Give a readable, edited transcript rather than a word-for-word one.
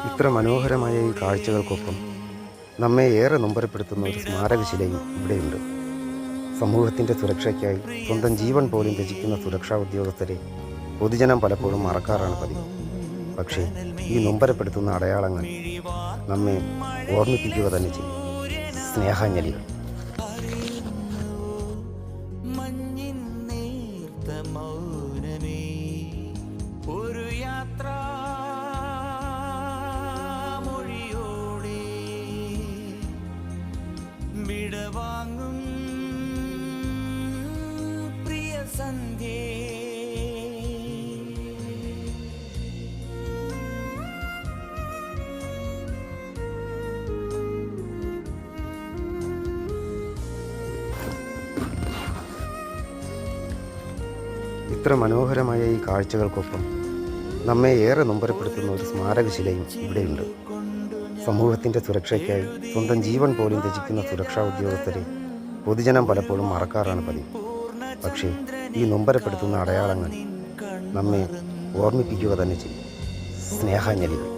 ഇത്ര മനോഹരമായ ഈ കാഴ്ചകൾക്കൊപ്പം നമ്മെ ഏറെ നൊമ്പരപ്പെടുത്തുന്ന ഒരു സ്മാരകശിലയും ഇവിടെയുണ്ട്. സമൂഹത്തിൻ്റെ സുരക്ഷയ്ക്കായി സ്വന്തം ജീവൻ പോലും ത്യജിക്കുന്ന സുരക്ഷാ ഉദ്യോഗസ്ഥരെ പൊതുജനം പലപ്പോഴും മറക്കാറാണ് പതിവ്. പക്ഷേ ഈ നൊമ്പരപ്പെടുത്തുന്ന അടയാളങ്ങൾ നമ്മെ ഓർമ്മിപ്പിക്കുക തന്നെ ചെയ്യും. സ്നേഹാഞ്ജലികൾ. ഒരു യാത്ര മൊഴിയോടെ വിടവാങ്ങും പ്രിയ സന്ധ്യേ. ഇത്ര മനോഹരമായ ഈ കാഴ്ചകൾക്കൊപ്പം നമ്മെ ഏറെ നൊമ്പരപ്പെടുത്തുന്ന ഒരു സ്മാരകശിലയും ഇവിടെയുണ്ട്. സമൂഹത്തിൻ്റെ സുരക്ഷയ്ക്കായി സ്വന്തം ജീവൻ പോലും ത്യജിക്കുന്ന സുരക്ഷാ ഉദ്യോഗസ്ഥരെ പൊതുജനം പലപ്പോഴും മറക്കാറാണ് പതിവ്. പക്ഷേ ഈ നൊമ്പരപ്പെടുത്തുന്ന അടയാളങ്ങൾ നമ്മെ ഓർമ്മിപ്പിക്കുക തന്നെ ചെയ്യും. സ്നേഹാഞ്ജലികൾ.